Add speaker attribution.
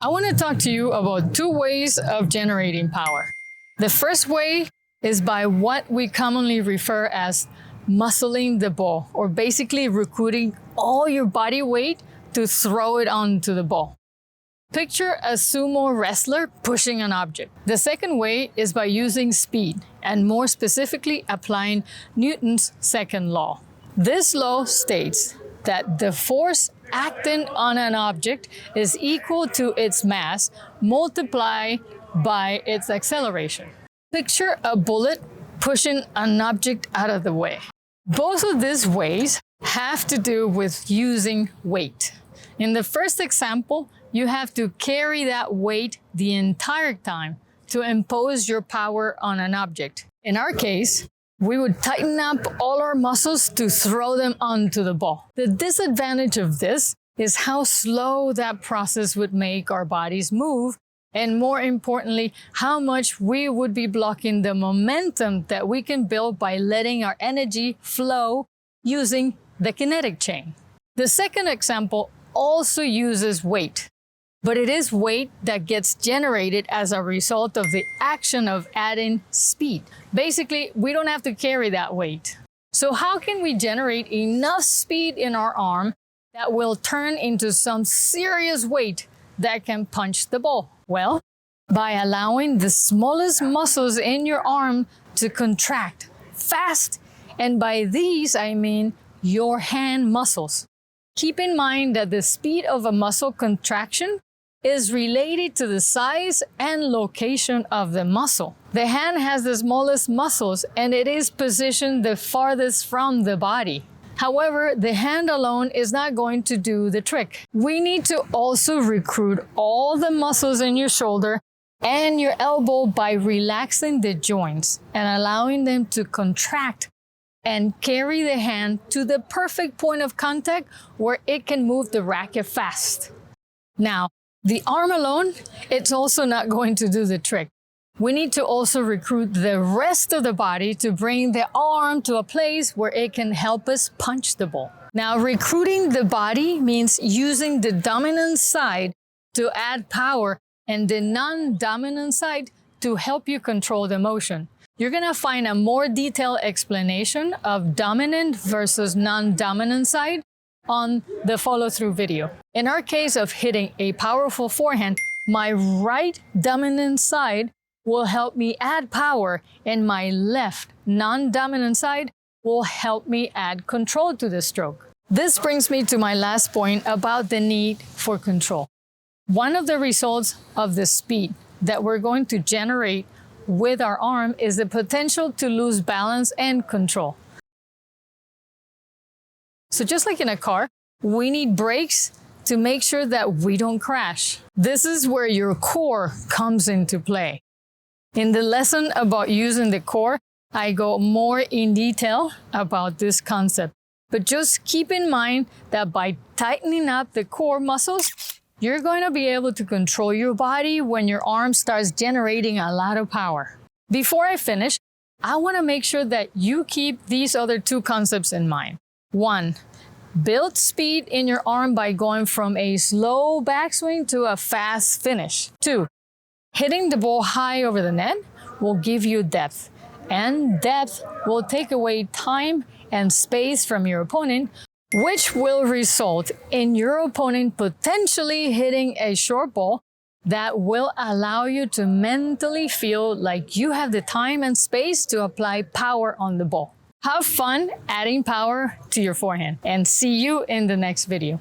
Speaker 1: I want to talk to you about two ways of generating power. The first way is by what we commonly refer as muscling the ball, or basically recruiting all your body weight to throw it onto the ball. Picture a sumo wrestler pushing an object. The second way is by using speed, and more specifically applying Newton's second law. This law states that the force acting on an object is equal to its mass multiplied by its acceleration. Picture a bullet pushing an object out of the way. Both of these ways have to do with using weight. In the first example, you have to carry that weight the entire time to impose your power on an object. In our case, we would tighten up all our muscles to throw them onto the ball. The disadvantage of this is how slow that process would make our bodies move, and more importantly, how much we would be blocking the momentum that we can build by letting our energy flow using the kinetic chain. The second example also uses weight, but it is weight that gets generated as a result of the action of adding speed. Basically, we don't have to carry that weight. So how can we generate enough speed in our arm that will turn into some serious weight that can punch the ball? Well, by allowing the smallest muscles in your arm to contract fast, and by these I mean your hand muscles. Keep in mind that the speed of a muscle contraction is related to the size and location of the muscle. The hand has the smallest muscles and it is positioned the farthest from the body. However, the hand alone is not going to do the trick. We need to also recruit all the muscles in your shoulder and your elbow by relaxing the joints and allowing them to contract and carry the hand to the perfect point of contact where it can move the racket fast. Now, the arm alone, it's also not going to do the trick. We need to also recruit the rest of the body to bring the arm to a place where it can help us punch the ball. Now, recruiting the body means using the dominant side to add power and the non-dominant side to help you control the motion. You're going to find a more detailed explanation of dominant versus non-dominant side on the follow-through video. In our case of hitting a powerful forehand, my right dominant side will help me add power, and my left non-dominant side will help me add control to the stroke. This brings me to my last point about the need for control. One of the results of the speed that we're going to generate with our arm is the potential to lose balance and control. So just like in a car, we need brakes to make sure that we don't crash. This is where your core comes into play. In the lesson about using the core, I go more in detail about this concept. But just keep in mind that by tightening up the core muscles, you're going to be able to control your body when your arm starts generating a lot of power. Before I finish, I want to make sure that you keep these other two concepts in mind. 1, build speed in your arm by going from a slow backswing to a fast finish. 2, hitting the ball high over the net will give you depth, and depth will take away time and space from your opponent, which will result in your opponent potentially hitting a short ball that will allow you to mentally feel like you have the time and space to apply power on the ball. Have fun adding power to your forehand, and see you in the next video.